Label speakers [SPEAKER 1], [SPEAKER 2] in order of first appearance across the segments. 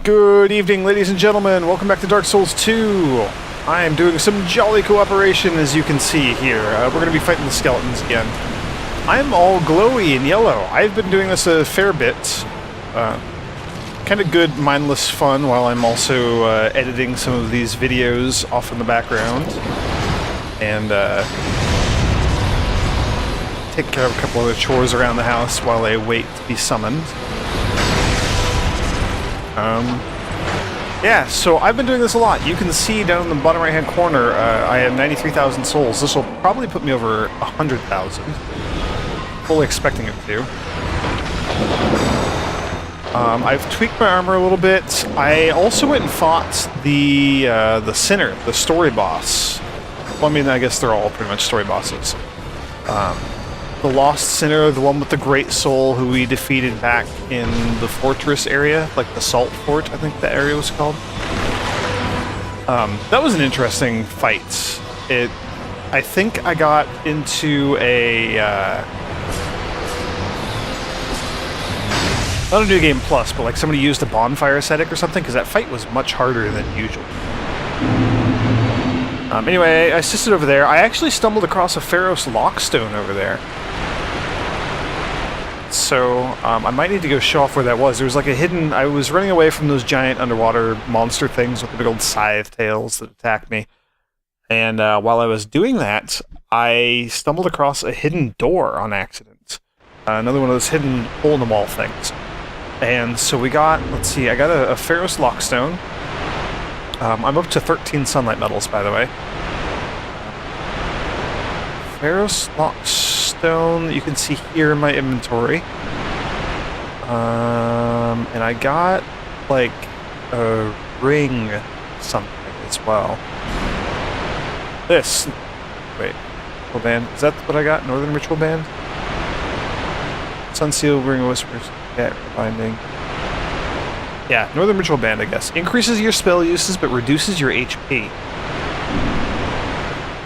[SPEAKER 1] Good evening, ladies and gentlemen. Welcome back to Dark Souls 2. I am doing some jolly cooperation, as you can see here. We're going to be fighting the skeletons again. I'm all glowy and yellow. I've been doing this a fair bit. Kind of good, mindless fun, while I'm also editing some of these videos off in the background. And take care of a couple other chores around the house while I wait to be summoned. Yeah, so I've been doing this a lot. You can see down in the bottom right-hand corner, I have 93,000 souls. This will probably put me over 100,000. Fully expecting it to. I've tweaked my armor a little bit. I also went and fought the Sinner, the story boss. Well, I mean, I guess they're all pretty much story bosses. The Lost Sinner, the one with the Great Soul, who we defeated back in the fortress area, like the Salt Fort, I think that area was called. That was an interesting fight. I think I got into not a New Game Plus, but like somebody used a bonfire aesthetic or something, because that fight was much harder than usual. Anyway, I assisted over there. I actually stumbled across a Pharos Lockstone over there. So, I might need to go show off where that was. There was like a hidden... I was running away from those giant underwater monster things with the big old scythe tails that attacked me. And while I was doing that, I stumbled across a hidden door on accident. Another one of those hidden hole-in-the-wall things. And so we got... Let's see, I got a Pharos Lockstone. I'm up to 13 sunlight medals, by the way. Pharos Lockstone, you can see here in my inventory. And I got, like, a ring something as well. This. Wait. Ritual Band. Is that what I got? Northern Ritual Band? Sunseal, Ring of Whispers. Yeah, Binding. Yeah, Northern Ritual Band, I guess. Increases your spell uses, but reduces your HP.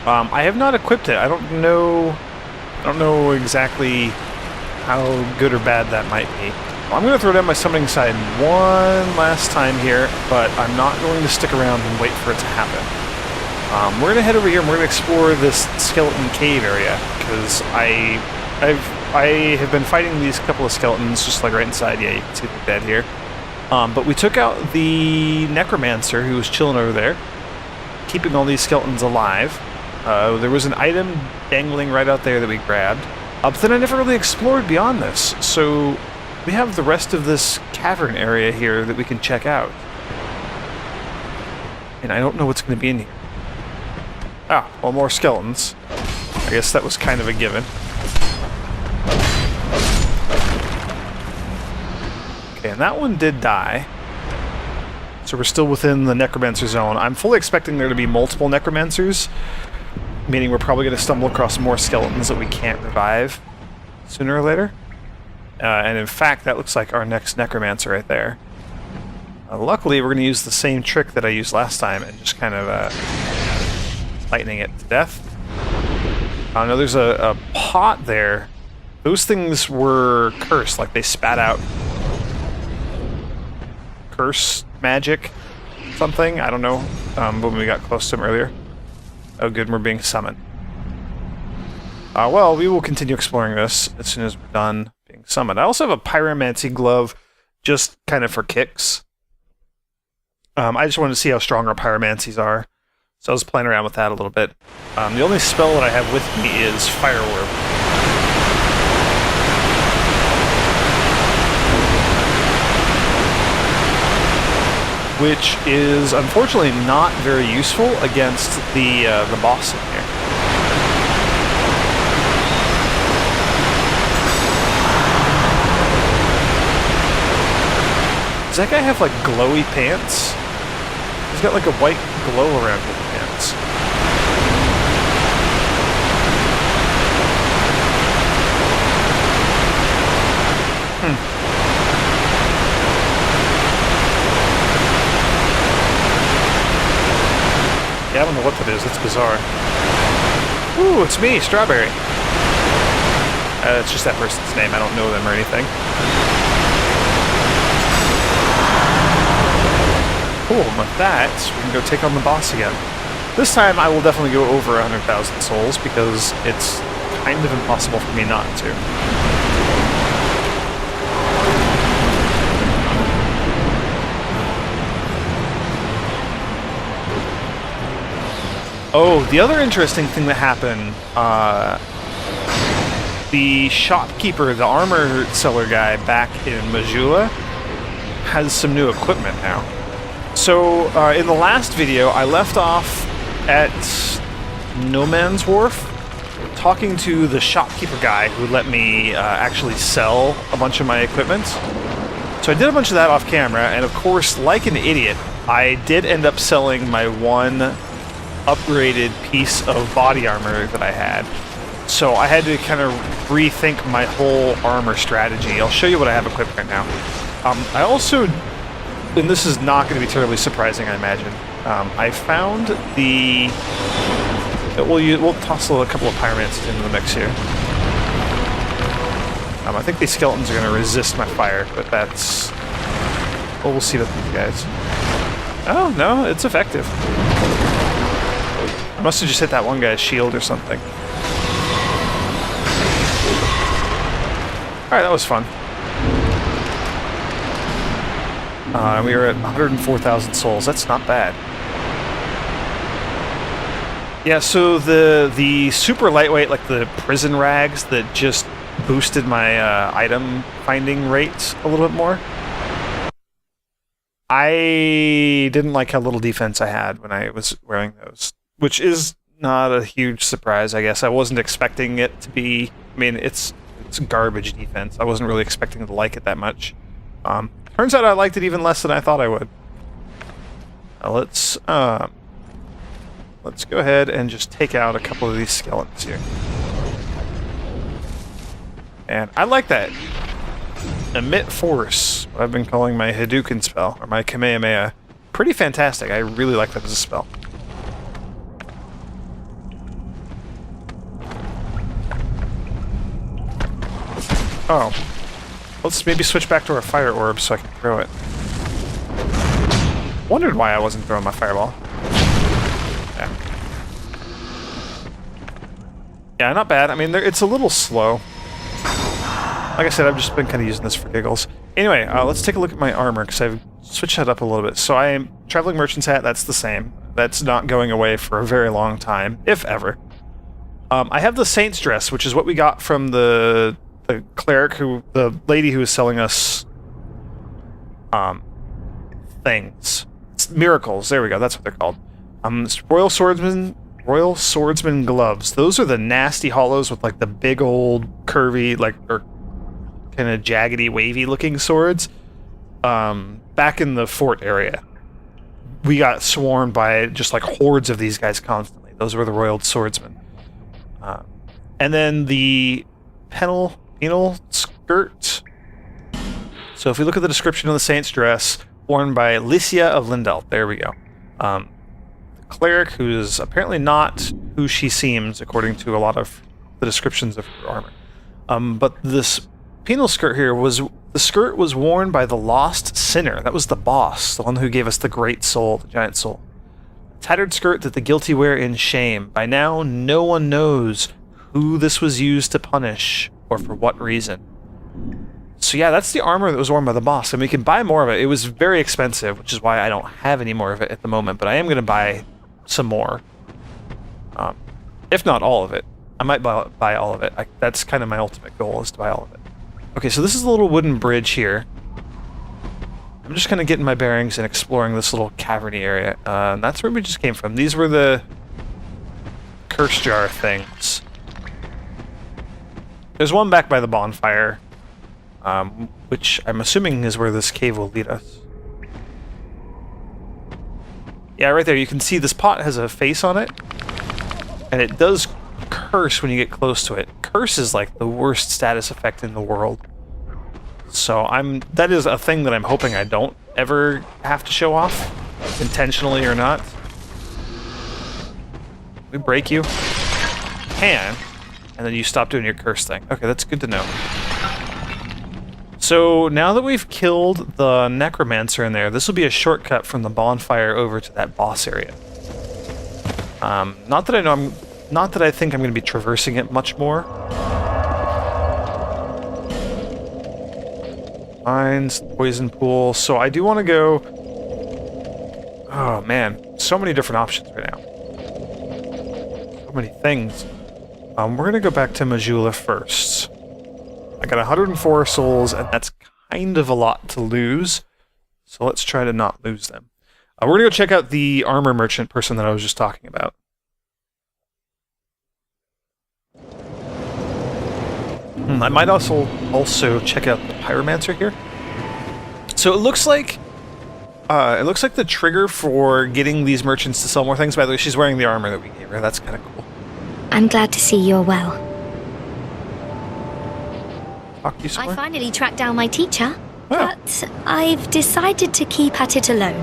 [SPEAKER 1] I have not equipped it. I don't know exactly how good or bad that might be. Well, I'm going to throw down my summoning side one last time here, but I'm not going to stick around and wait for it to happen. We're going to head over here and we're going to explore this skeleton cave area, because I have been fighting these couple of skeletons just like right inside. Yeah, you can see they're dead here. But we took out the necromancer who was chilling over there, keeping all these skeletons alive. There was an item dangling right out there that we grabbed. But then I never really explored beyond this, so we have the rest of this cavern area here that we can check out. And I don't know what's going to be in here. Ah, well, more skeletons. I guess that was kind of a given. Okay, and that one did die. So we're still within the necromancer zone. I'm fully expecting there to be multiple necromancers, meaning we're probably going to stumble across more skeletons that we can't revive sooner or later. And in fact, that looks like our next necromancer right there. Luckily, we're going to use the same trick that I used last time and just kind of lightning it to death. I know there's a pot there. Those things were cursed, like they spat out curse magic something. I don't know, when we got close to him earlier. Oh good, we're being summoned. Well, we will continue exploring this as soon as we're done being summoned. I also have a pyromancy glove, just kind of for kicks. I just wanted to see how strong our pyromancies are, so I was playing around with that a little bit. The only spell that I have with me is Fire Orb. Which is unfortunately not very useful against the boss in here. Does that guy have like glowy pants? He's got like a white glow around his pants. Yeah, I don't know what that is. It's bizarre. Ooh, it's me, Strawberry. It's just that person's name. I don't know them or anything. cool. And with that, we can go take on the boss again. This time, I will definitely go over 100,000 souls because it's kind of impossible for me not to. Oh, the other interesting thing that happened, the shopkeeper, the armor seller guy back in Majula, has some new equipment now. So, in the last video, I left off at No Man's Wharf, talking to the shopkeeper guy who let me actually sell a bunch of my equipment. So I did a bunch of that off camera, and of course, like an idiot, I did end up selling my one upgraded piece of body armor that I had. So I had to kind of rethink my whole armor strategy. I'll show you what I have equipped right now. I also, and this is not going to be terribly surprising, I imagine, I found the... We'll toss a couple of pyromancies into the mix here. I think these skeletons are going to resist my fire, but that's... Well, we'll see with these guys. Oh, no, it's effective. I must have just hit that one guy's shield or something. Alright, that was fun. We were at 104,000 souls. That's not bad. Yeah, so the super lightweight, like the prison rags that just boosted my item finding rate a little bit more. I didn't like how little defense I had when I was wearing those, which is not a huge surprise, I guess. I wasn't expecting it to be... I mean, it's garbage defense. I wasn't really expecting to like it that much. Turns out I liked it even less than I thought I would. Let's go ahead and just take out a couple of these skeletons here. And I like that. Emit Force, what I've been calling my Hadouken spell, or my Kamehameha. Pretty fantastic. I really like that as a spell. Oh. Let's maybe switch back to our fire orb so I can throw it. Wondered why I wasn't throwing my fireball. Yeah, not bad. I mean, it's a little slow. Like I said, I've just been kind of using this for giggles. Anyway, let's take a look at my armor, because I've switched that up a little bit. So I am Traveling Merchant's Hat, that's the same. That's not going away for a very long time, if ever. I have the Saint's Dress, which is what we got from the cleric the lady who was selling us things. It's miracles, there we go, that's what they're called. Royal Swordsman gloves. Those are the nasty hollows with like the big old curvy, like, or kind of jaggedy, wavy looking swords. Back in the fort area, we got swarmed by just like hordes of these guys constantly. Those were the Royal Swordsmen. And then the penal skirt. So if we look at the description of the Saint's Dress, worn by Lycia of Lindelt. There we go. The cleric, who is apparently not who she seems, according to a lot of the descriptions of her armor. But this penal skirt here the skirt was worn by the lost sinner. That was the boss, the one who gave us the great soul, the giant soul. Tattered skirt that the guilty wear in shame. By now, no one knows who this was used to punish, or for what reason. So yeah, that's the armor that was worn by the boss, and we can buy more of it. It was very expensive, which is why I don't have any more of it at the moment, but I am going to buy some more. If not all of it. I might buy all of it. That's kind of my ultimate goal, is to buy all of it. Okay, so this is a little wooden bridge here. I'm just kind of getting my bearings and exploring this little cavernly area. And that's where we just came from. These were the curse jar things. There's one back by the bonfire, which I'm assuming is where this cave will lead us. Yeah, right there, you can see this pot has a face on it, and it does curse when you get close to it. Curse is like the worst status effect in the world. So that is a thing that I'm hoping I don't ever have to show off, intentionally or not. We break you. Can. And then you stop doing your curse thing. Okay, that's good to know. So So now that we've killed the necromancer in there, this will be a shortcut from the bonfire over to that boss area. Not that I think I'm going to be traversing it much more. Mines, poison pool. So I do want to go. Oh man, so many different options right now. So many things. We're going to go back to Majula first. I got 104 souls, and that's kind of a lot to lose. So let's try to not lose them. We're going to go check out the armor merchant person that I was just talking about. I might also check out the pyromancer here. So it looks like the trigger for getting these merchants to sell more things. By the way, she's wearing the armor that we gave her. That's kind of cool.
[SPEAKER 2] I'm glad to see you're well.
[SPEAKER 1] Talk to you somewhere?
[SPEAKER 2] I finally tracked down my teacher,
[SPEAKER 1] Oh.
[SPEAKER 2] but I've decided to keep at it alone.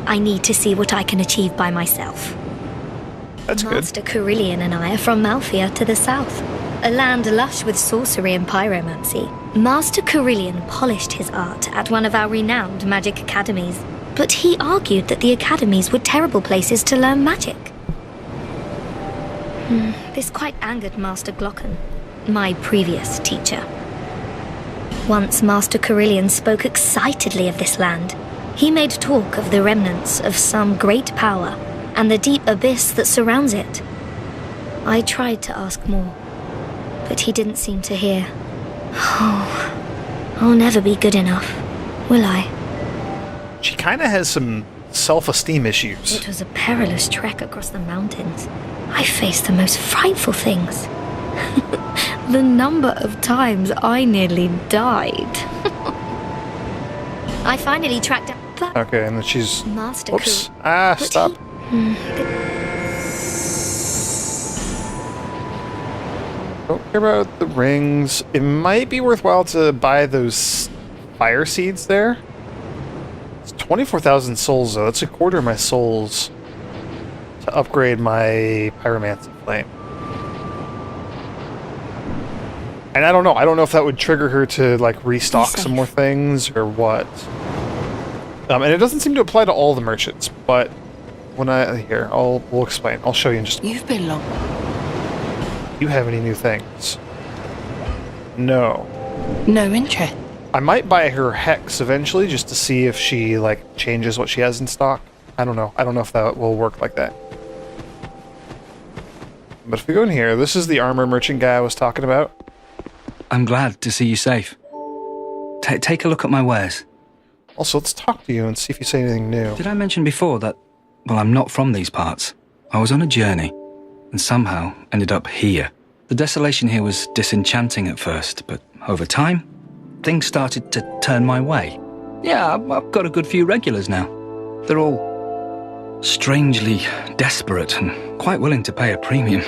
[SPEAKER 2] I need to see what I can achieve by myself.
[SPEAKER 1] That's good.
[SPEAKER 2] Master Carillion and I are from Malphia to the south, a land lush with sorcery and pyromancy. Master Carillion polished his art at one of our renowned magic academies, but he argued that the academies were terrible places to learn magic. This quite angered Master Glocken, my previous teacher. Once Master Carillion spoke excitedly of this land. He made talk of the remnants of some great power and the deep abyss that surrounds it. I tried to ask more, but he didn't seem to hear. Oh, I'll never be good enough, will I?
[SPEAKER 1] She kind of has some self-esteem issues.
[SPEAKER 2] It was a perilous trek across the mountains. I faced the most frightful things. The number of times I nearly died. I finally tracked down.
[SPEAKER 1] Okay, and then she's...
[SPEAKER 2] Master
[SPEAKER 1] Oops.
[SPEAKER 2] Cool.
[SPEAKER 1] Ah,
[SPEAKER 2] But
[SPEAKER 1] stop. Don't care about the rings. It might be worthwhile to buy those fire seeds there. It's 24,000 souls, though. That's a quarter of my souls to upgrade my pyromancy flame. And I don't know. I don't know if that would trigger her to, like, restock some more things or what. And it doesn't seem to apply to all the merchants, but when we'll explain. I'll show you in just a moment.
[SPEAKER 3] You've been long.
[SPEAKER 1] Do you have any new things? No.
[SPEAKER 3] No interest.
[SPEAKER 1] I might buy her Hex eventually just to see if she, like, changes what she has in stock. I don't know. I don't know if that will work like that. But if we go in here, this is the armor merchant guy I was talking about.
[SPEAKER 4] I'm glad to see you safe. Take a look at my wares.
[SPEAKER 1] Also, let's talk to you and see if you say anything new.
[SPEAKER 4] Did I mention before that, well, I'm not from these parts? I was on a journey, and somehow ended up here. The desolation here was disenchanting at first, but over time, things started to turn my way. Yeah, I've got a good few regulars now. They're all strangely desperate and quite willing to pay a premium.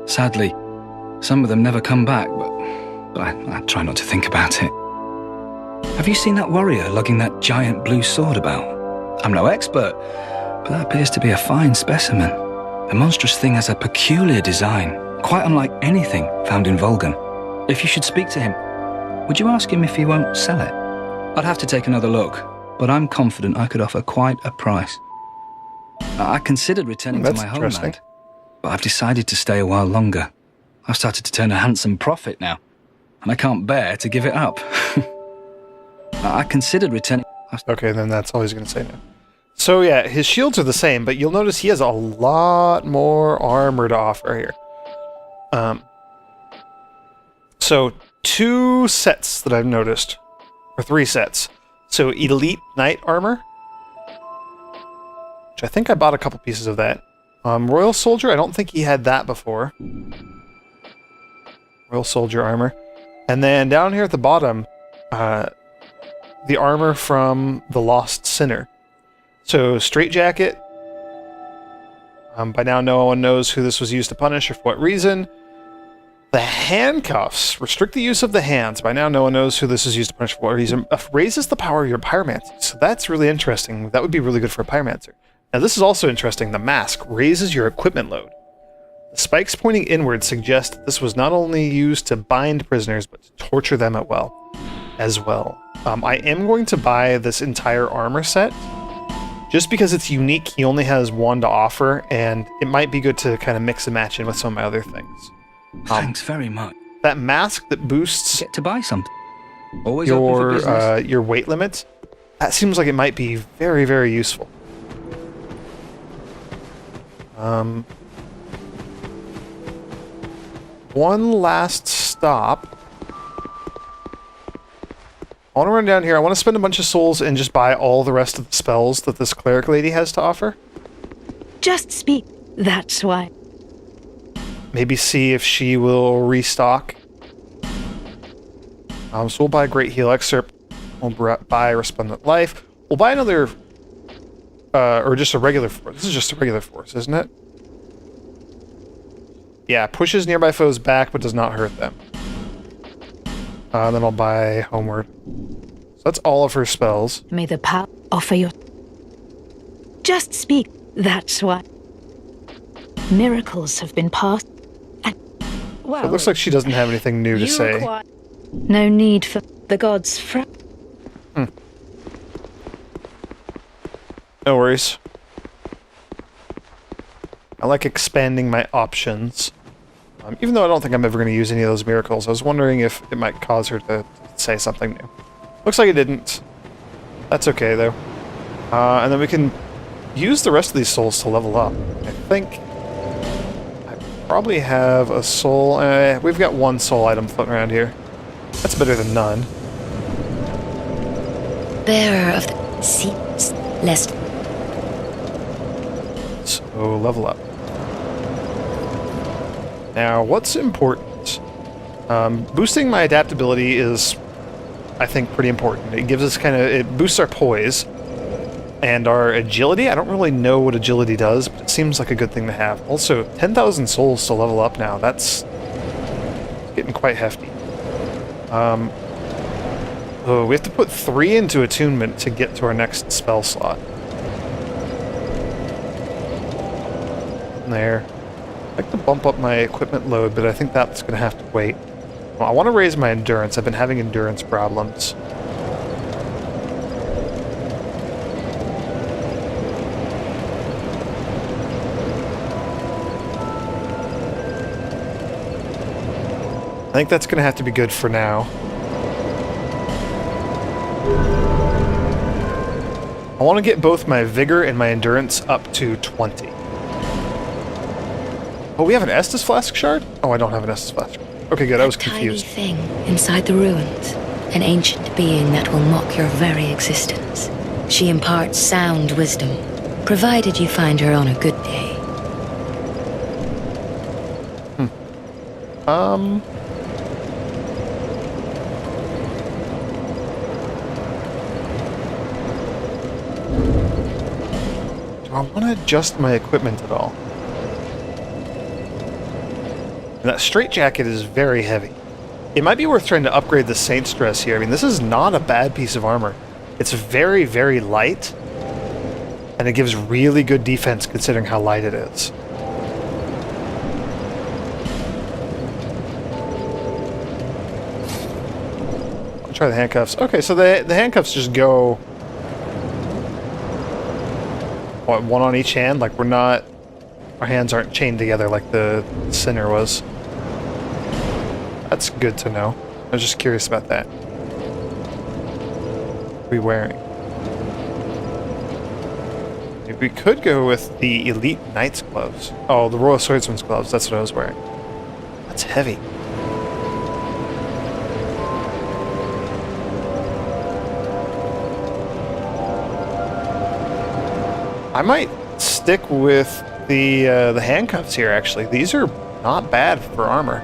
[SPEAKER 4] Sadly, some of them never come back, but I try not to think about it. Have you seen that warrior lugging that giant blue sword about? I'm no expert, but that appears to be a fine specimen. The monstrous thing has a peculiar design, quite unlike anything found in Volgan. If you should speak to him, would you ask him if he won't sell it? I'd have to take another look, but I'm confident I could offer quite a price. I considered returning to my homeland, but I've decided to stay a while longer. I've started to turn a handsome profit now, and I can't bear to give it up. I considered returning...
[SPEAKER 1] Okay, then that's all he's going to say now. So yeah, his shields are the same, but you'll notice he has a lot more armor to offer here. So 2 sets that I've noticed, or 3 sets. So Elite Knight armor, which I think I bought a couple pieces of that. Royal Soldier, I don't think he had that before. Royal Soldier armor. And then down here at the bottom, the armor from the Lost Sinner. So, Straitjacket. By now, no one knows who this was used to punish or for what reason. The handcuffs. Restrict the use of the hands. By now, no one knows who this is used to punish for what reason. Raises the power of your pyromancy. So that's really interesting. That would be really good for a pyromancer. Now, this is also interesting. The mask raises your equipment load. The spikes pointing inward suggest that this was not only used to bind prisoners, but to torture them at will. as well. I am going to buy this entire armor set. Just because it's unique, he only has one to offer, and it might be good to kind of mix and match in with some of my other things.
[SPEAKER 4] Thanks very much.
[SPEAKER 1] That mask that boosts
[SPEAKER 4] Get to buy something. Always open for business.
[SPEAKER 1] your weight limit, that seems like it might be very, very useful. One last stop. I want to run down here. I want to spend a bunch of souls and just buy all the rest of the spells that this cleric lady has to offer.
[SPEAKER 3] Just speak. That's why.
[SPEAKER 1] Maybe see if she will restock. So we'll buy Great Heal Excerpt. We'll buy Resplendent Life. We'll buy another... or just a regular force. This is just a regular force, isn't it? Yeah, pushes nearby foes back but does not hurt them. Then I'll buy Homeward. So that's all of her spells.
[SPEAKER 3] May the power offer you. Just speak. That's why. Miracles have been passed. And well,
[SPEAKER 1] So it looks like she doesn't have anything new to say.
[SPEAKER 3] No need for the gods.
[SPEAKER 1] No worries. I like expanding my options. Even though I don't think I'm ever going to use any of those miracles, I was wondering if it might cause her to say something new. Looks like it didn't. That's okay, though. And then we can use the rest of these souls to level up. I think I probably have a soul... we've got one soul item floating around here. That's better than none.
[SPEAKER 2] Bearer of the seats, lest...
[SPEAKER 1] So, level up. Now, what's important? Boosting my adaptability is, I think, pretty important. It gives us it boosts our poise and our agility. I don't really know what agility does, but it seems like a good thing to have. Also, 10,000 souls to level up now. That's getting quite hefty. Oh, we have to put 3 into attunement to get to our next spell slot. There. I'd like to bump up my equipment load, but I think that's going to have to wait. Well, I want to raise my endurance. I've been having endurance problems. I think that's going to have to be good for now. I want to get both my vigor and my endurance up to 20. Oh, we have an Estus Flask shard? Oh, I don't have an Estus Flask. Okay, good. I was confused.
[SPEAKER 5] A tiny thing inside the ruins. An ancient being that will mock your very existence. She imparts sound wisdom, provided you find her on a good day.
[SPEAKER 1] Do I want to adjust my equipment at all? That straitjacket is very heavy. It might be worth trying to upgrade the Saint's Dress here. I mean, this is not a bad piece of armor. It's very, very light, and it gives really good defense considering how light it is. I'll try the handcuffs. Okay, so the handcuffs just go... What, one on each hand? Like, we're not... Our hands aren't chained together like the sinner was. That's good to know. I was just curious about that. What are we wearing? Maybe we could go with the Elite Knight's gloves. Oh, the Royal Swordsman's gloves. That's what I was wearing. That's heavy. I might stick with the handcuffs here, actually. These are not bad for armor.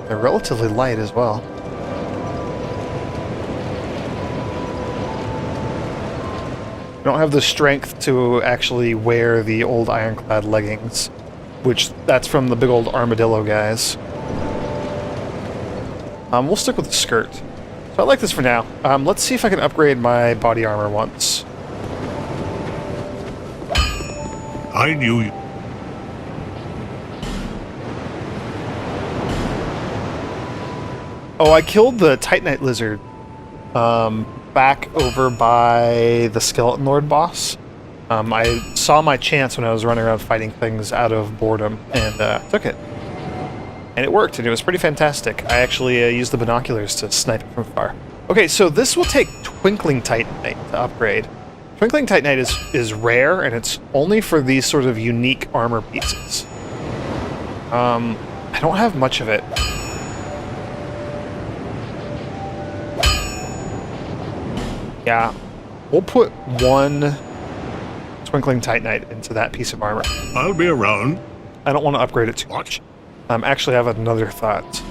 [SPEAKER 1] They're relatively light as well. I don't have the strength to actually wear the old ironclad leggings, which that's from the big old armadillo guys. We'll stick with the skirt. So I like this for now. Let's see if I can upgrade my body armor once.
[SPEAKER 6] I knew you.
[SPEAKER 1] Oh, I killed the Titanite lizard back over by the Skeleton Lord boss. I saw my chance when I was running around fighting things out of boredom and took it. And it worked, and it was pretty fantastic. I actually used the binoculars to snipe it from far. Okay, so this will take Twinkling Titanite to upgrade. Twinkling Titanite is rare, and it's only for these sort of unique armor pieces. I don't have much of it. Yeah, we'll put one Twinkling Titanite into that piece of armor.
[SPEAKER 6] I'll be around.
[SPEAKER 1] I don't want to upgrade it too much. Actually, I have another thought.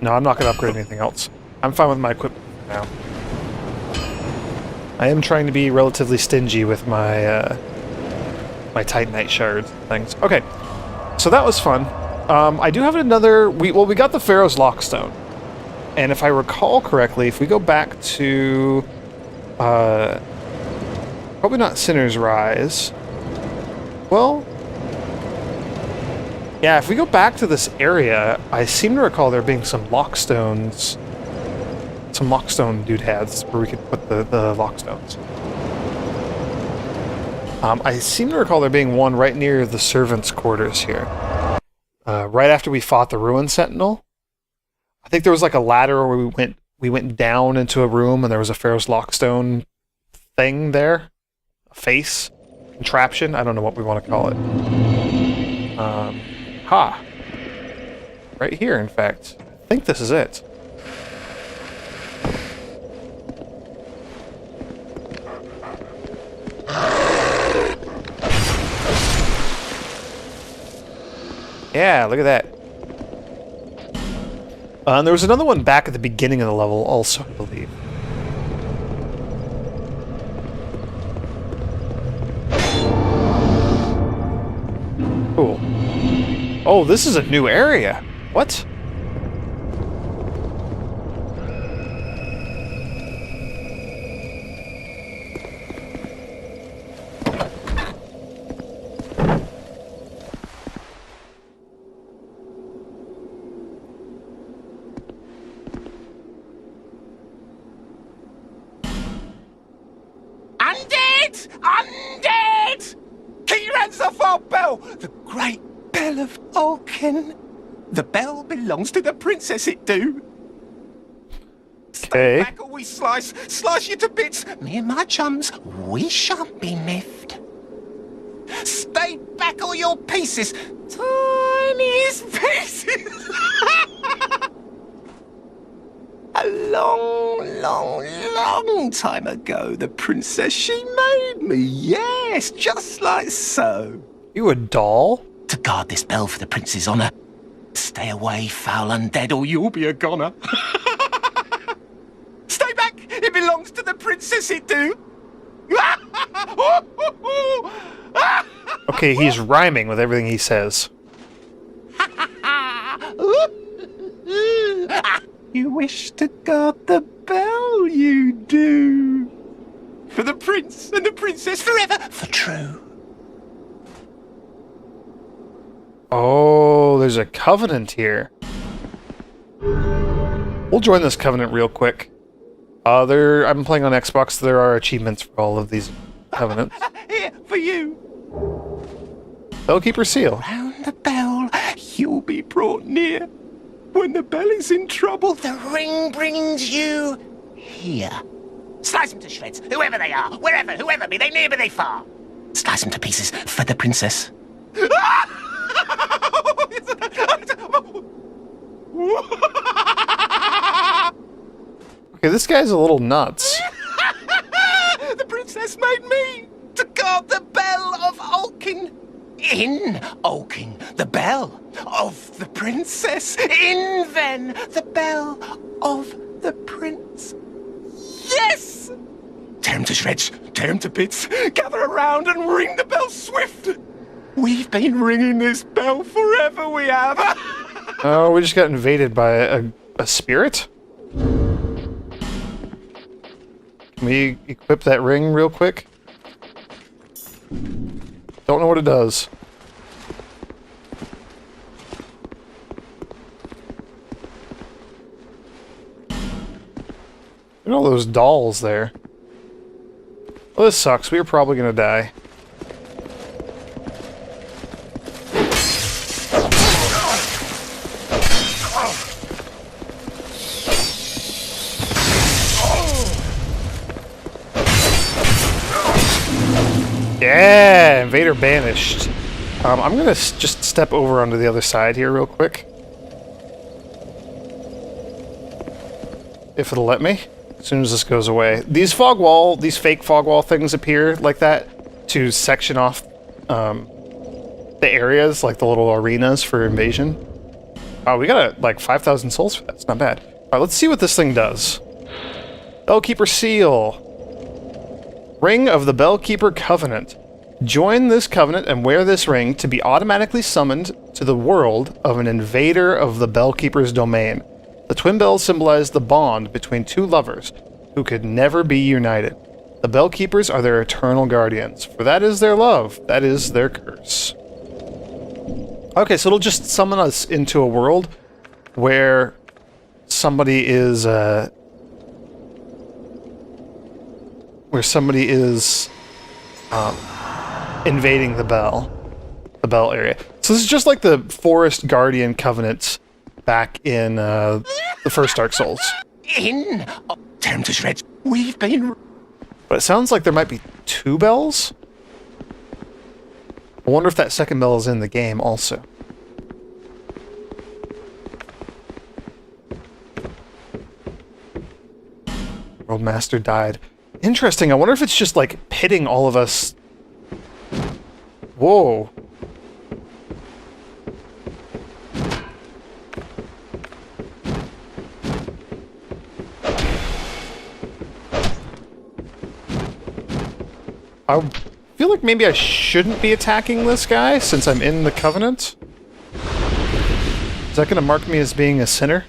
[SPEAKER 1] No, I'm not going to upgrade anything else. I'm fine with my equipment now. I am trying to be relatively stingy with my my Titanite shards things. Okay, so that was fun. I do have another. We got the Pharaoh's Lockstone, and if I recall correctly, if we go back to probably not Sinner's Rise. Well, yeah, if we go back to this area, I seem to recall there being some Lockstones. Some Lockstone doodads where we could put the Lockstones. I seem to recall there being one right near the servants' quarters here. Right after we fought the Ruin Sentinel. I think there was like a ladder where we went down into a room and there was a Pharaoh's Lockstone thing there. A face. Contraption. I don't know what we want to call it. Right here, in fact. I think this is it. Yeah, look at that. And there was another one back at the beginning of the level also, I believe. Cool. Oh, this is a new area. What?
[SPEAKER 7] Undead! Keep your hands off our bell! The great bell of Alkin. The bell belongs to the princess, it do. Stay back or we slice you to bits. Me and my chums, we shan't be miffed. Stay back or your pieces. Tiniest pieces. A long time ago, the princess, she made me. Yes, just like so.
[SPEAKER 1] You a doll?
[SPEAKER 7] To guard this bell for the prince's honour. Stay away, foul undead, or you'll be a goner. Stay back! It belongs to the princess, it do.
[SPEAKER 1] Okay, he's rhyming with everything he says.
[SPEAKER 7] You wish to guard the bell, you do. For the prince and the princess forever, for true.
[SPEAKER 1] Oh, there's a covenant here. We'll join this covenant real quick. I'm playing on Xbox. There are achievements for all of these covenants.
[SPEAKER 7] Here, for you.
[SPEAKER 1] Bellkeeper seal.
[SPEAKER 7] Round the bell, you'll be brought near. When the bell is in trouble, the ring brings you here. Slice them to shreds, whoever they are, wherever, whoever, be they near, be they far. Slice them to pieces for the princess.
[SPEAKER 1] Okay, this guy's a little nuts.
[SPEAKER 7] The princess made me to guard the bell of Alkin. In Alkin, the bell of the princess. In then, the bell of the prince. Yes! Tear him to shreds, tear him to bits. Gather around and ring the bell swift. We've been ringing this bell forever, we have.
[SPEAKER 1] Oh, we just got invaded by a spirit? Can we equip that ring real quick? Don't know what it does. Look at all those dolls there. Well, this sucks. We are probably gonna die. Yeah! Invader banished. I'm gonna just step over onto the other side here real quick. If it'll let me. As soon as this goes away. These fake fog wall things appear like that to section off the areas, like the little arenas for invasion. Oh, we got like 5,000 souls for that. It's not bad. Alright, let's see what this thing does. Bellkeeper Seal. Ring of the Bellkeeper Covenant. Join this covenant and wear this ring to be automatically summoned to the world of an invader of the Bellkeeper's domain. The twin bells symbolize the bond between two lovers who could never be united. The Bellkeepers are their eternal guardians, for that is their love, that is their curse. Okay, so it'll just summon us into a world where somebody is invading the Bell area. So this is just like the Forest Guardian Covenant back in the first Dark Souls.
[SPEAKER 7] Time to shreds. We've been...
[SPEAKER 1] But it sounds like there might be two bells? I wonder if that second bell is in the game also. World Master died. Interesting, I wonder if it's just like pitting all of us. Whoa. I feel like maybe I shouldn't be attacking this guy since I'm in the Covenant. Is that going to mark me as being a sinner?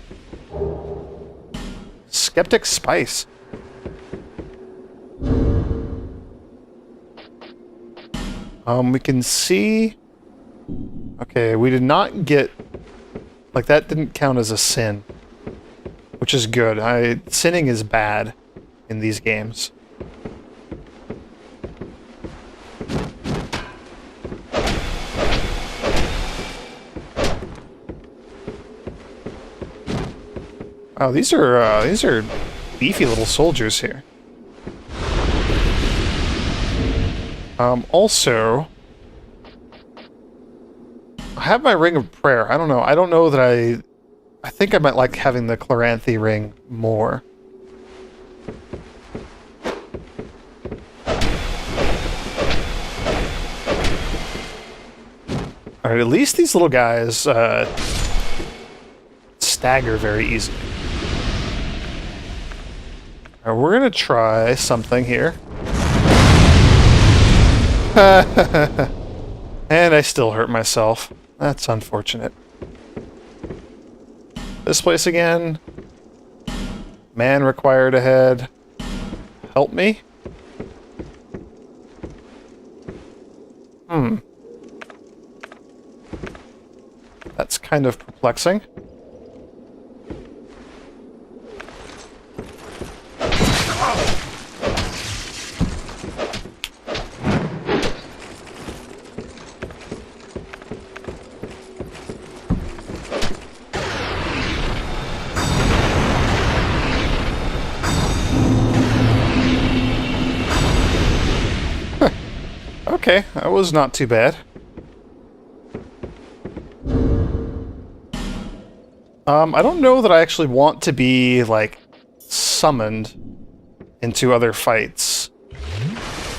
[SPEAKER 1] Skeptic Spice. We can see... Okay, we did not get... Like, that didn't count as a sin. Which is good. Sinning is bad in these games. Oh, these are beefy little soldiers here. Also, I have my Ring of Prayer. I don't know. I don't know that I think I might like having the Chloranthy ring more. Alright, at least these little guys stagger very easily. Alright, we're gonna try something here. And I still hurt myself. That's unfortunate. This place again. Man required ahead. Help me? That's kind of perplexing. Okay, that was not too bad. I don't know that I actually want to be, like, summoned into other fights.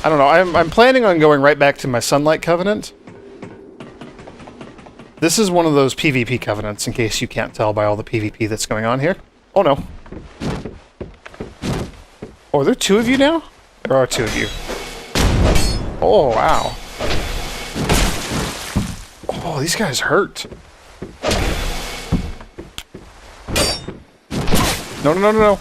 [SPEAKER 1] I don't know, I'm planning on going right back to my Sunlight Covenant. This is one of those PvP covenants, in case you can't tell by all the PvP that's going on here. Oh no. Oh, are there two of you now? There are two of you. Oh, wow. Oh, these guys hurt. No, no, no, no, no.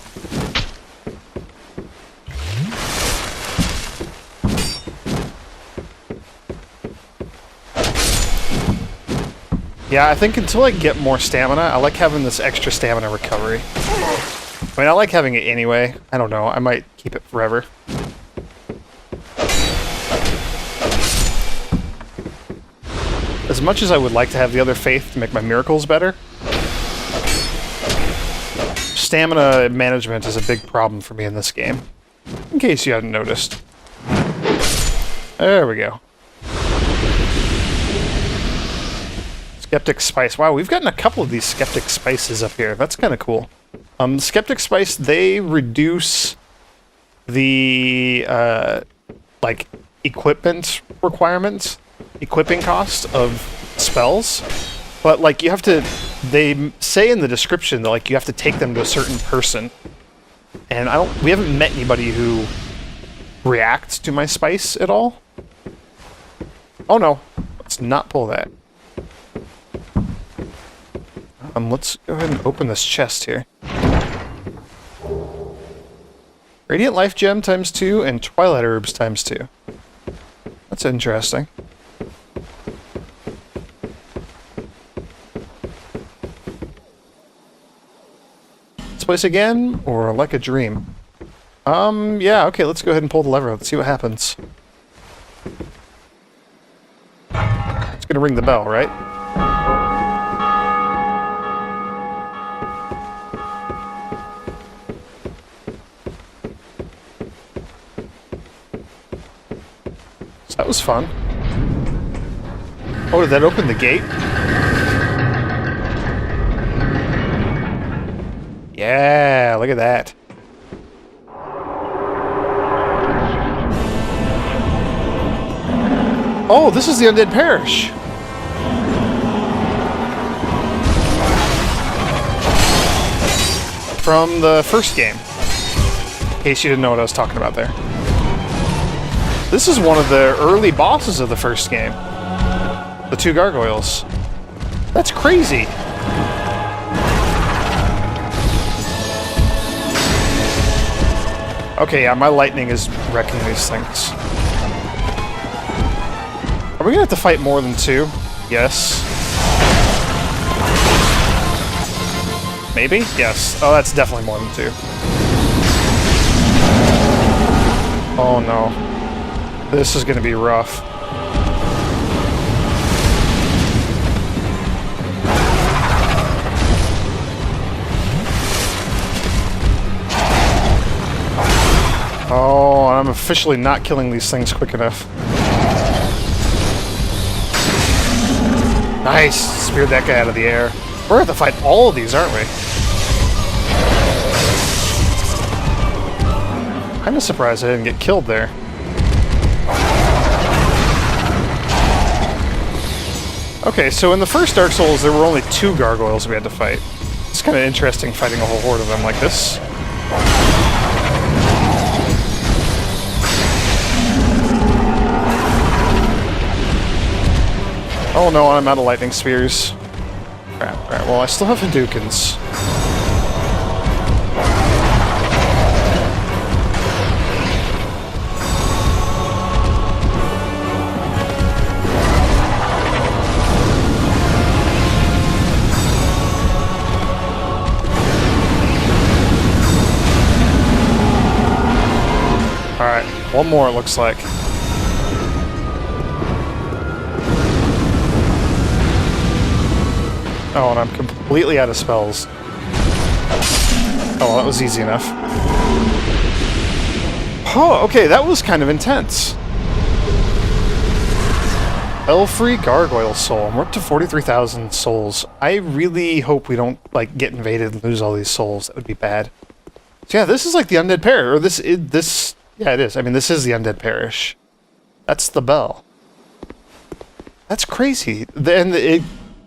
[SPEAKER 1] Yeah, I think until I get more stamina, I like having this extra stamina recovery. I mean, I like having it anyway. I don't know. I might keep it forever. As much as I would like to have the other faith to make my miracles better, stamina management is a big problem for me in this game. In case you hadn't noticed. There we go. Skeptic Spice. Wow, we've gotten a couple of these Skeptic Spices up here. That's kind of cool. Skeptic Spice, they reduce the, like, equipment requirements, equipping cost of spells. But, like, you have to... They say in the description that, like, you have to take them to a certain person. And we haven't met anybody who reacts to my spice at all. Oh no, let's not pull that. Let's go ahead and open this chest here. Radiant Life Gem times 2 and Twilight Herbs times 2. That's interesting. This place again, or like a dream? Yeah, okay, let's go ahead and pull the lever. Let's see what happens. It's gonna ring the bell, right? So that was fun. Oh, did that open the gate? Yeah, look at that. Oh, this is the Undead Parish! From the first game. In case you didn't know what I was talking about there. This is one of the early bosses of the first game. The 2 gargoyles. That's crazy! Okay, yeah, my lightning is wrecking these things. Are we gonna have to fight more than 2? Yes. Maybe? Yes. Oh, that's definitely more than 2. Oh no. This is gonna be rough. Oh, I'm officially not killing these things quick enough. Nice! Speared that guy out of the air. We're gonna have to fight all of these, aren't we? Kinda surprised I didn't get killed there. Okay, so in the first Dark Souls, there were only 2 gargoyles we had to fight. It's kinda interesting fighting a whole horde of them like this. Oh no, I'm out of lightning spears. Crap, alright, well I still have Hadoukens. Alright, one more it looks like. Oh, and I'm completely out of spells. Oh, well, that was easy enough. Oh, okay, that was kind of intense. Belfry Gargoyle Soul. I'm up to 43,000 souls. I really hope we don't, like, get invaded and lose all these souls. That would be bad. So yeah, this is like the Undead Parish. Or this... Yeah, it is. I mean, this is the Undead Parish. That's the bell. That's crazy.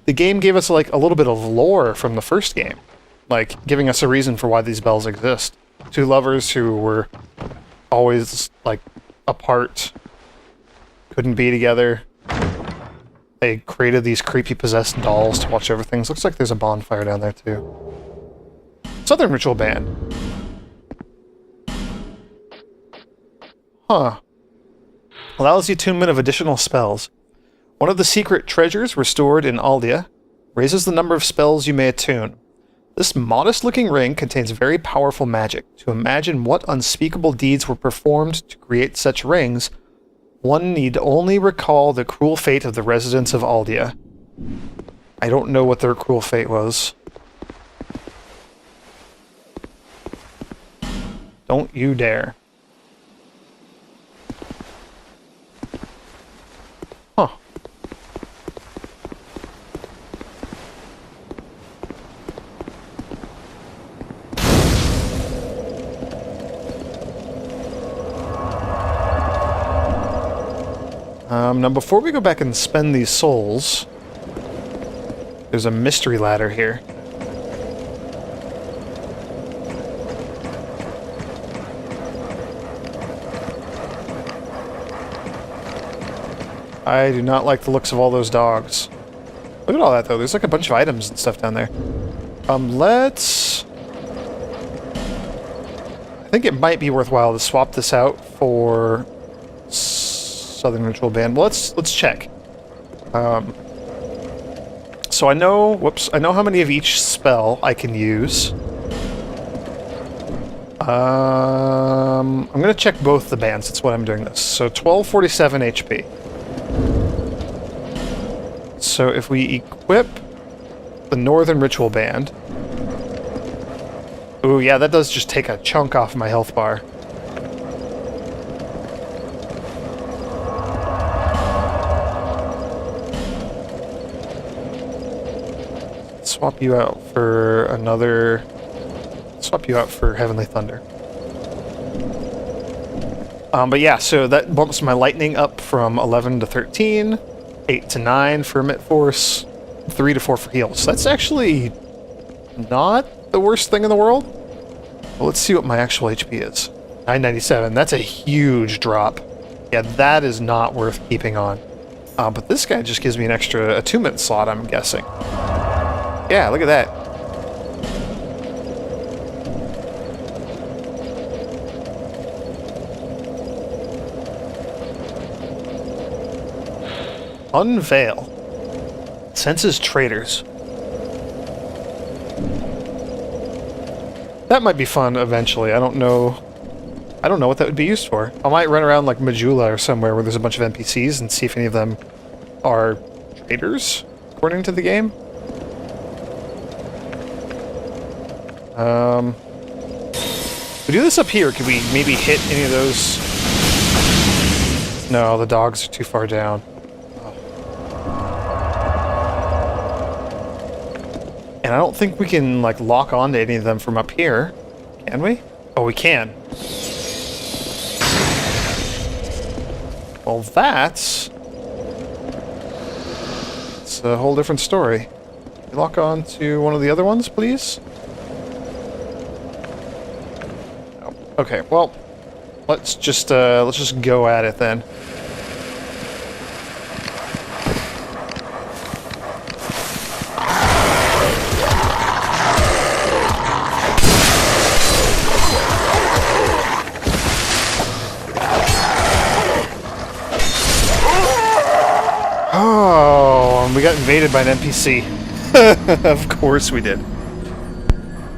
[SPEAKER 1] The game gave us, like, a little bit of lore from the first game. Like, giving us a reason for why these bells exist. 2 lovers who were always, like, apart. Couldn't be together. They created these creepy possessed dolls to watch over things. Looks like there's a bonfire down there, too. Southern Ritual Band. Huh. Allows the attunement of additional spells. One of the secret treasures restored in Aldia raises the number of spells you may attune. This modest-looking ring contains very powerful magic. To imagine what unspeakable deeds were performed to create such rings, one need only recall the cruel fate of the residents of Aldia. I don't know what their cruel fate was. Don't you dare. Huh. Now before we go back and spend these souls, there's a mystery ladder here. I do not like the looks of all those dogs. Look at all that, though. There's like a bunch of items and stuff down there. Let's... I think it might be worthwhile to swap this out for Southern Ritual Band. Well, let's check. So I know... Whoops. I know how many of each spell I can use. I'm going to check both the bands. That's what I'm doing this. So 1247 HP. So if we equip the Northern Ritual Band... Ooh, yeah, that does just take a chunk off my health bar. Swap you out for another... Swap you out for Heavenly Thunder. But yeah, so that bumps my lightning up from 11 to 13, 8 to 9 for Emit Force, 3 to 4 for heals. So that's actually not the worst thing in the world. Well, let's see what my actual HP is. 997. That's a huge drop. Yeah, that is not worth keeping on. But this guy just gives me an extra attunement slot, I'm guessing. Yeah, look at that. Unveil. Senses traitors. That might be fun eventually. I don't know what that would be used for. I might run around like Majula or somewhere where there's a bunch of NPCs and see if any of them are traitors, according to the game. If we do this up here, could we maybe hit any of those? No, the dogs are too far down. And I don't think we can, like, lock on to any of them from up here. Can we? Oh, we can. Well, that's... It's a whole different story. Can you lock on to one of the other ones, please? No. Okay, well, let's just go at it then. We got invaded by an NPC. Of course we did.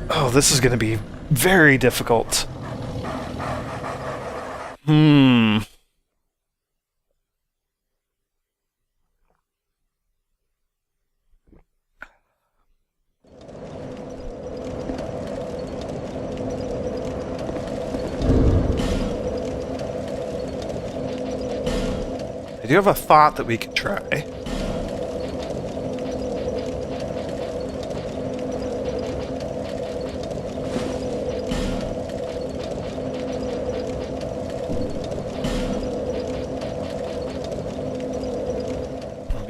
[SPEAKER 1] Oh, this is going to be very difficult. I do have a thought that we could try.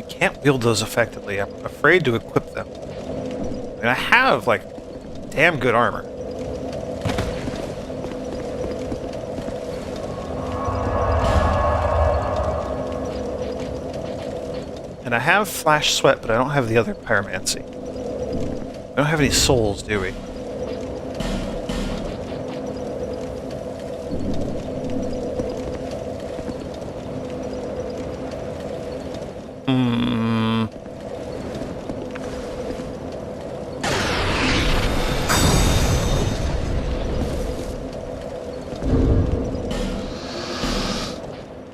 [SPEAKER 1] Can't wield those effectively. I'm afraid to equip them. I mean, I have, like, damn good armor. And I have Flash Sweat, but I don't have the other Pyromancy. We don't have any souls, do we?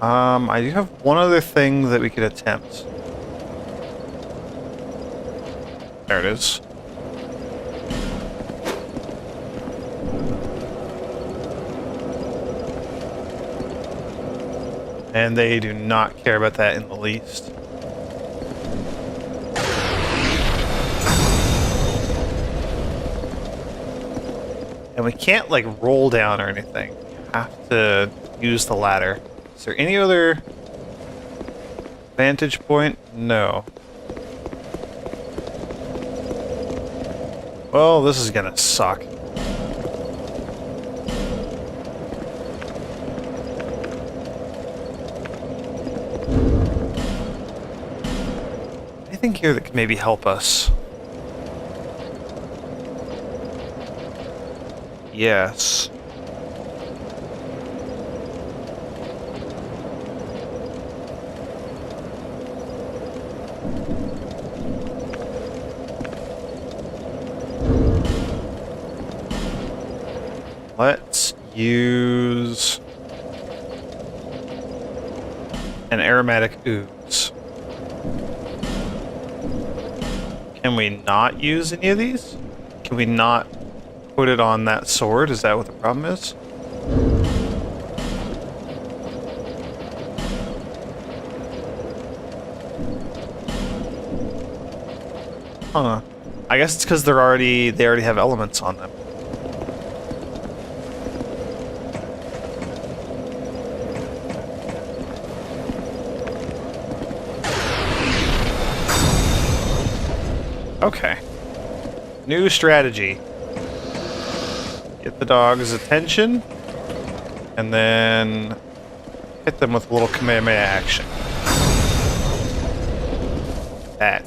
[SPEAKER 1] I do have one other thing that we could attempt. There it is. And they do not care about that in the least. And we can't, like, roll down or anything. We have to use the ladder. Is there any other vantage point? No. Well, this is gonna suck. Anything here that could maybe help us? Yes. Let's use an aromatic ooze. Can we not use any of these? Can we not put it on that sword? Is that what the problem is? Huh. I guess it's because they already have elements on them. Okay. New strategy. Get the dog's attention, and then hit them with a little Kamehameha action. That.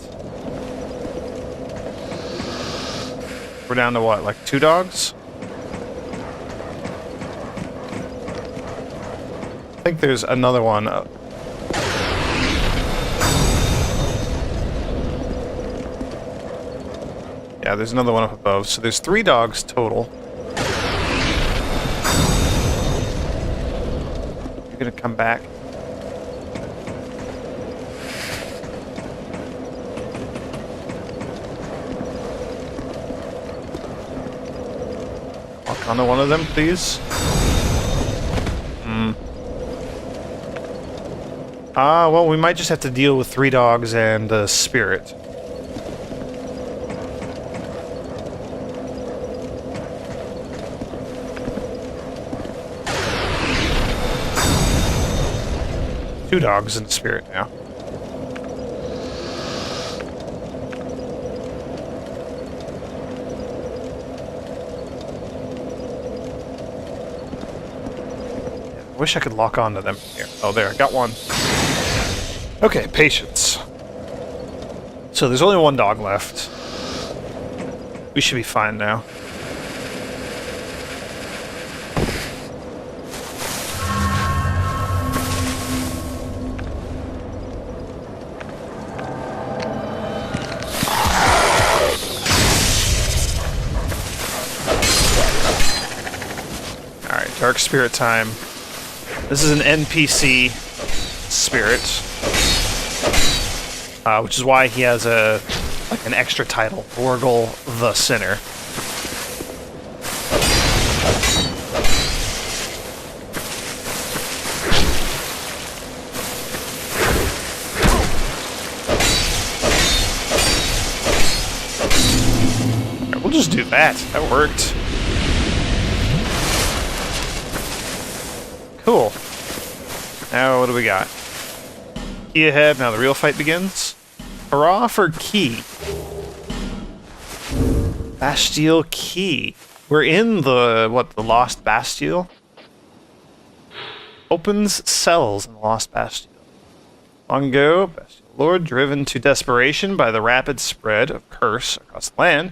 [SPEAKER 1] We're down to what, like 2 dogs? I think there's another one up. Yeah, there's another one up above. So there's 3 dogs total. You're gonna come back. Walk onto one of them, please. Well, we might just have to deal with 3 dogs and a spirit. Two dogs in the spirit now. I wish I could lock onto them here. Oh, there, I got one. Okay, patience. So there's only 1 dog left. We should be fine now. Dark Spirit time. This is an NPC spirit, which is why he has an extra title, Orgel the Sinner. We'll just do that. That worked. Cool. Now, what do we got? Key ahead, now the real fight begins. Hurrah for Key. Bastille Key. We're in the Lost Bastille? Opens cells in the Lost Bastille. Long ago, Bastille Lord, driven to desperation by the rapid spread of curse across the land,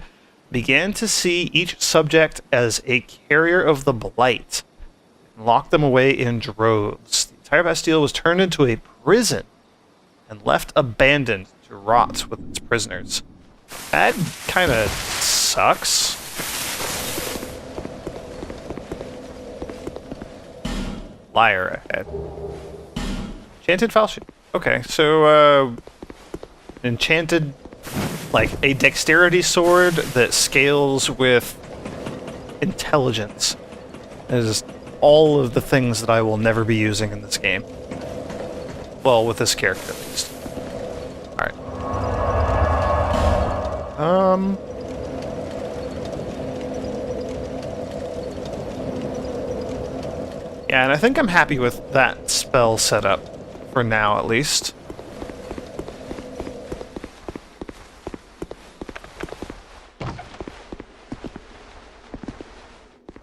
[SPEAKER 1] began to see each subject as a carrier of the blight, and locked them away in droves. The entire Bastille was turned into a prison and left abandoned to rot with its prisoners. That kind of sucks. Liar ahead. Enchanted file sheet. Okay, so enchanted, like a dexterity sword that scales with intelligence. Is all of the things that I will never be using in this game. Well, with this character at least. Alright. Yeah, and I think I'm happy with that spell setup. For now, at least.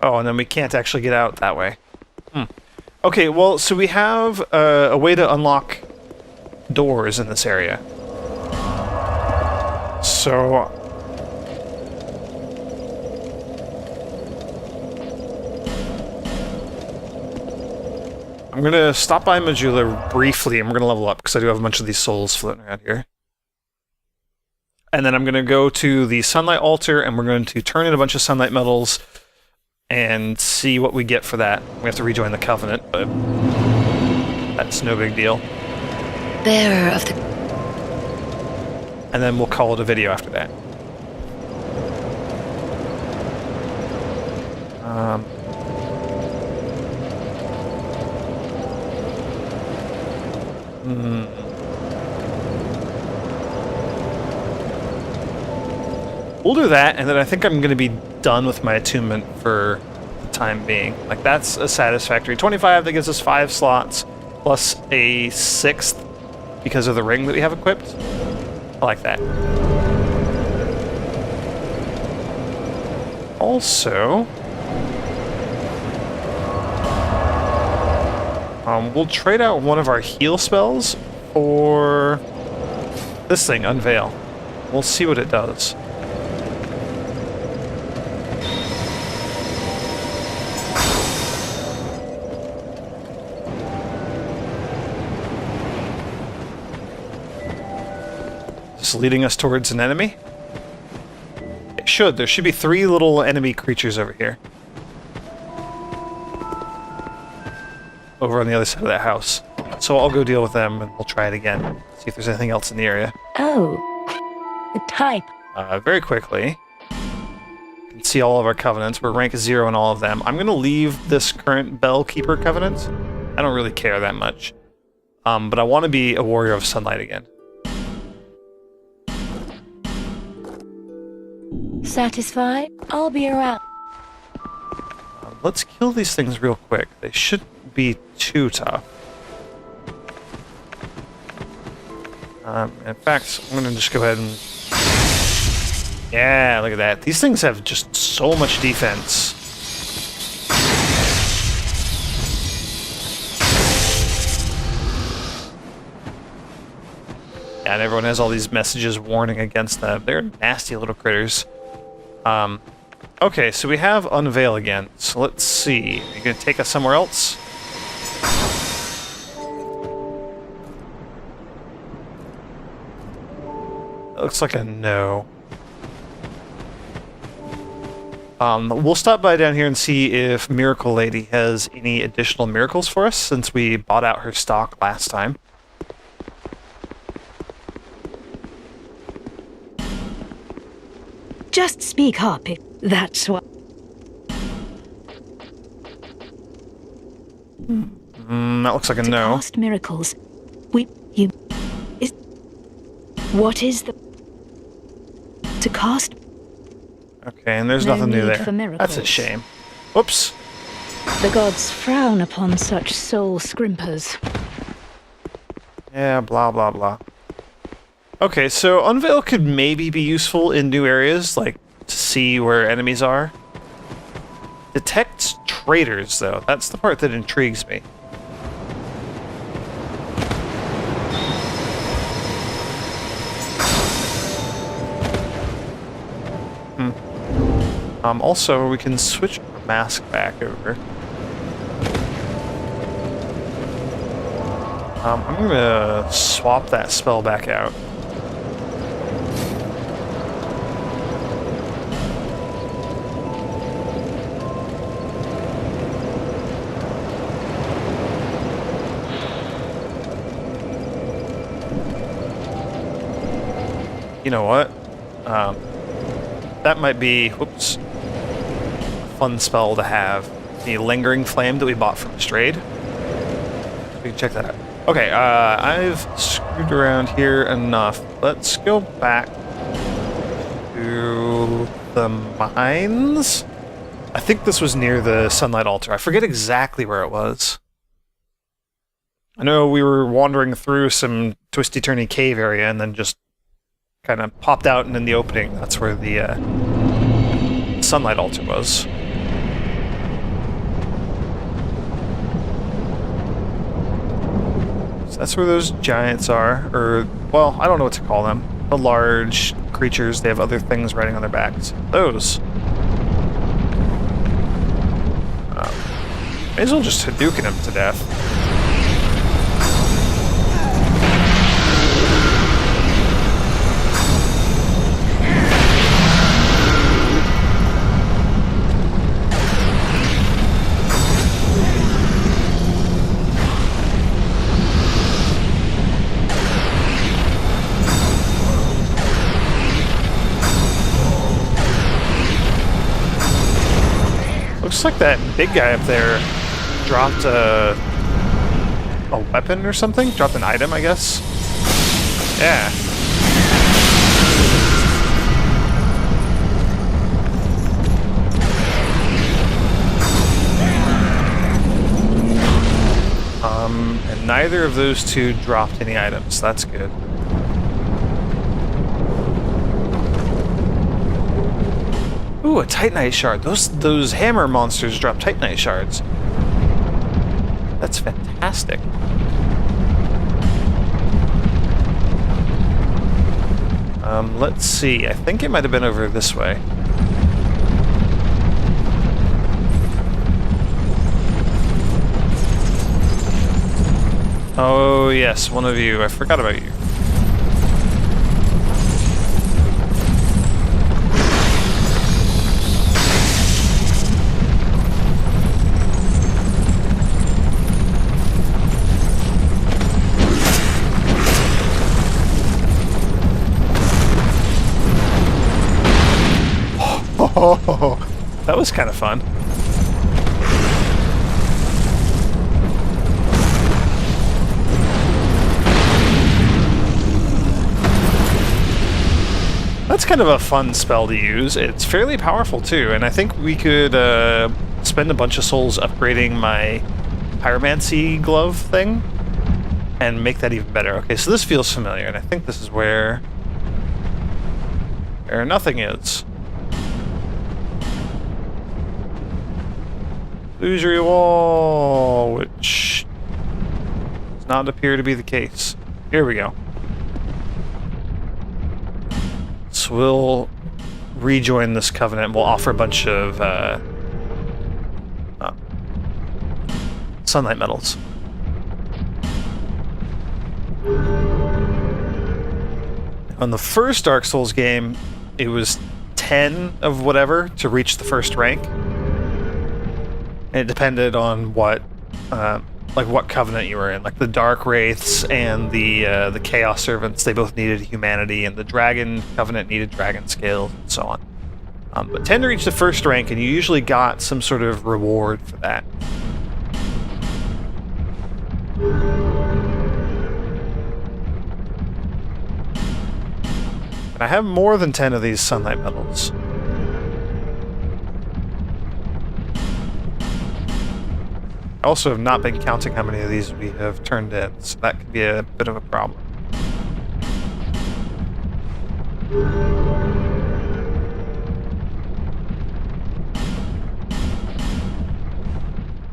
[SPEAKER 1] Oh, and then we can't actually get out that way. Okay, well, so we have a way to unlock doors in this area. So... I'm gonna stop by Majula briefly, and we're gonna level up, because I do have a bunch of these souls floating around here. And then I'm gonna go to the Sunlight Altar, and we're going to turn in a bunch of Sunlight Metals, and see what we get for that. We have to rejoin the Covenant, but that's no big deal.
[SPEAKER 5] Bearer of the...
[SPEAKER 1] And then we'll call it a video after that. We'll do that, and then I think I'm going to be done with my attunement for the time being. Like, that's a satisfactory 25. That gives us 5 slots, plus a 6th because of the ring that we have equipped. I like that. Also, we'll trade out one of our heal spells for this thing, Unveil. We'll see what it does. Is this leading us towards an enemy? It should. There should be 3 little enemy creatures over here. Over on the other side of that house. So I'll go deal with them, and we'll try it again. See if there's anything else in the area.
[SPEAKER 3] Oh, the type.
[SPEAKER 1] Very quickly. You can see all of our covenants. We're rank 0 in all of them. I'm going to leave this current Bell Keeper covenant. I don't really care that much. But I want to be a Warrior of Sunlight again.
[SPEAKER 3] Satisfied? I'll be around.
[SPEAKER 1] Let's kill these things real quick. They shouldn't be too tough. In fact, I'm going to just go ahead and... Yeah, look at that. These things have just so much defense. Yeah, and everyone has all these messages warning against them. They're nasty little critters. Okay, so we have Unveil again. So let's see. Are you going to take us somewhere else? That looks like a no. We'll stop by down here and see if Miracle Lady has any additional miracles for us, since we bought out her stock last time.
[SPEAKER 3] Just speak up, that's what...
[SPEAKER 1] That looks like a
[SPEAKER 3] To
[SPEAKER 1] no.
[SPEAKER 3] cast miracles. What is the... To cast...
[SPEAKER 1] Okay, and there's
[SPEAKER 3] No
[SPEAKER 1] nothing new
[SPEAKER 3] need
[SPEAKER 1] there.
[SPEAKER 3] for
[SPEAKER 1] That's a
[SPEAKER 3] miracles.
[SPEAKER 1] shame. Whoops.
[SPEAKER 3] The gods frown upon such soul scrimpers.
[SPEAKER 1] Yeah, blah, blah, blah. Okay, so Unveil could maybe be useful in new areas, like to see where enemies are. Detects traitors, though. That's the part that intrigues me. Also, we can switch our mask back over. I'm gonna swap that spell back out. You know what? That might be, whoops, a fun spell to have. The Lingering Flame that we bought from Strayed. We can check that out. Okay, I've screwed around here enough. Let's go back to the mines. I think this was near the Sunlight Altar. I forget exactly where it was. I know we were wandering through some twisty-turny cave area and then just kind of popped out, and in the opening, that's where the Sunlight Altar was. So that's where those giants are, or, well, I don't know what to call them. The large creatures, they have other things riding on their backs. Those. May as well just Hadouken him to death. Looks like that big guy up there dropped a weapon or something? Dropped an item, I guess? Yeah. And neither of those two dropped any items. That's good. Ooh, a Titanite shard. Those hammer monsters drop Titanite shards. That's fantastic. Let's see. I think it might have been over this way. Oh, yes, one of you. I forgot about you. Oh, that was kind of fun. That's kind of a fun spell to use. It's fairly powerful too, and I think we could spend a bunch of souls upgrading my pyromancy glove thing and make that even better. Okay, so this feels familiar, and I think this is where nothing is. Illusory wall, which does not appear to be the case. Here we go. So we'll rejoin this covenant. We'll offer a bunch of sunlight metals. On the first Dark Souls game, it was 10 of whatever to reach the first rank. And it depended on what covenant you were in. Like the Dark Wraiths and the Chaos Servants, they both needed humanity, and the Dragon Covenant needed dragon scales, and so on. But 10 to reach the first rank, and you usually got some sort of reward for that. And I have more than 10 of these sunlight metals. I also have not been counting how many of these we have turned in, so that could be a bit of a problem.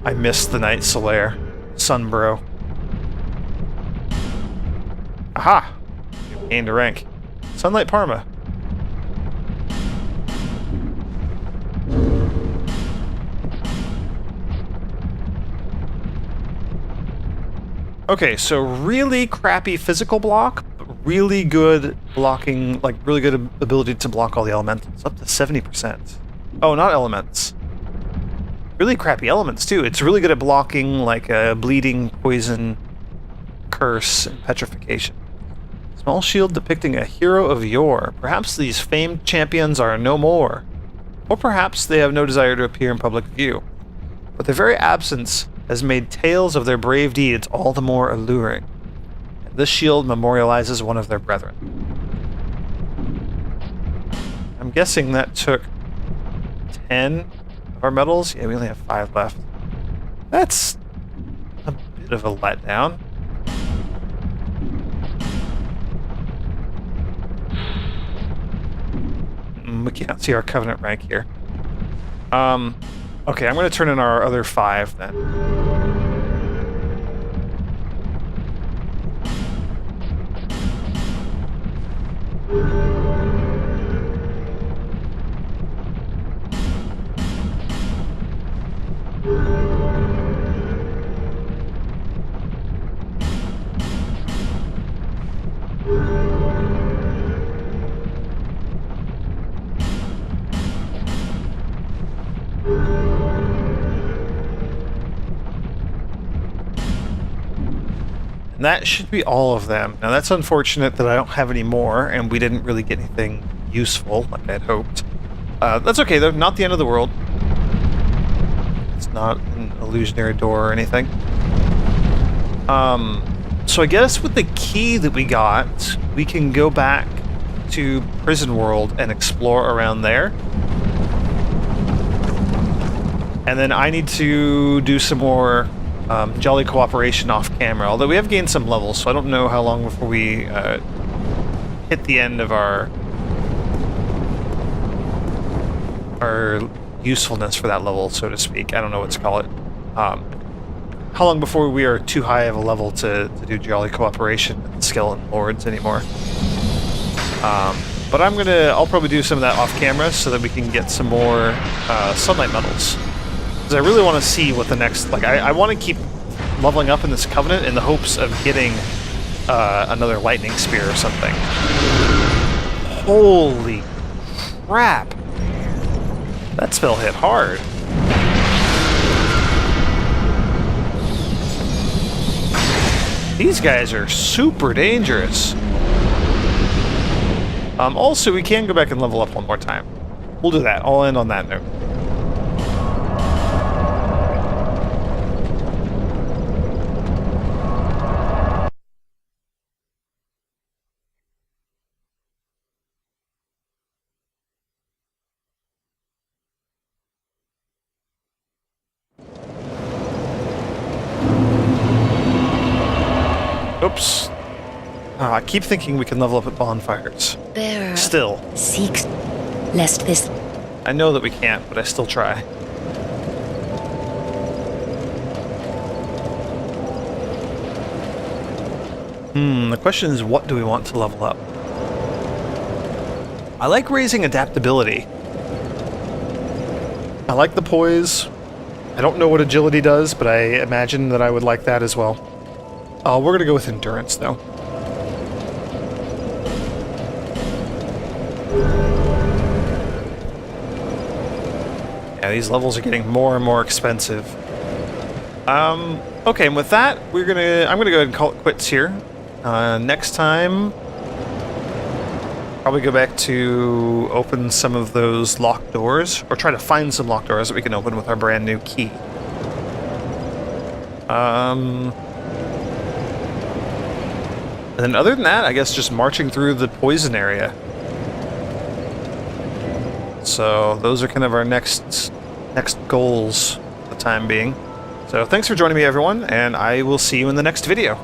[SPEAKER 1] I missed the Night Solaire. Sunbro. Aha! You gained a rank. Sunlight Parma. Okay, so really crappy physical block, but really good blocking, like really good ability to block all the elementals, up to 70%. Oh, not elements. Really crappy elements too. It's really good at blocking like bleeding, poison, curse, and petrification. Small shield depicting a hero of yore. Perhaps these famed champions are no more. Or perhaps they have no desire to appear in public view. But their very absence has made tales of their brave deeds all the more alluring. This shield memorializes one of their brethren. I'm guessing that took 10 of our medals. Yeah, we only have 5 left. That's a bit of a letdown. We can't see our Covenant rank here. Okay, I'm going to turn in our other 5 then. And that should be all of them. Now that's unfortunate that I don't have any more, and we didn't really get anything useful like I'd hoped. That's okay though, not the end of the world. It's not an illusionary door or anything. So I guess with the key that we got, we can go back to Prison World and explore around there. And then I need to do some more jolly cooperation off camera, although we have gained some levels, so I don't know how long before we hit the end of our usefulness for that level, so to speak. I don't know what to call it. How long before we are too high of a level to do jolly cooperation and skeleton lords anymore. But I'll probably do some of that off camera so that we can get some more sunlight medals. Because I really want to see what the next... Like, I want to keep leveling up in this Covenant in the hopes of getting another lightning spear or something. Holy crap! That spell hit hard. These guys are super dangerous. Also, we can go back and level up one more time. We'll do that. I'll end on that note. Oops. I keep thinking we can level up at bonfires.
[SPEAKER 5] Bearer
[SPEAKER 1] Still.
[SPEAKER 5] seeks, lest this...
[SPEAKER 1] I know that we can't, but I still try. The question is, what do we want to level up? I like raising adaptability. I like the poise. I don't know what agility does, but I imagine that I would like that as well. We're going to go with endurance, though. Yeah, these levels are getting more and more expensive. Okay, and with that, I'm gonna go ahead and call it quits here. Next time, probably go back to open some of those locked doors, or try to find some locked doors that we can open with our brand new key. And then other than that, I guess just marching through the poison area. So those are kind of our next goals for the time being. So thanks for joining me, everyone, and I will see you in the next video.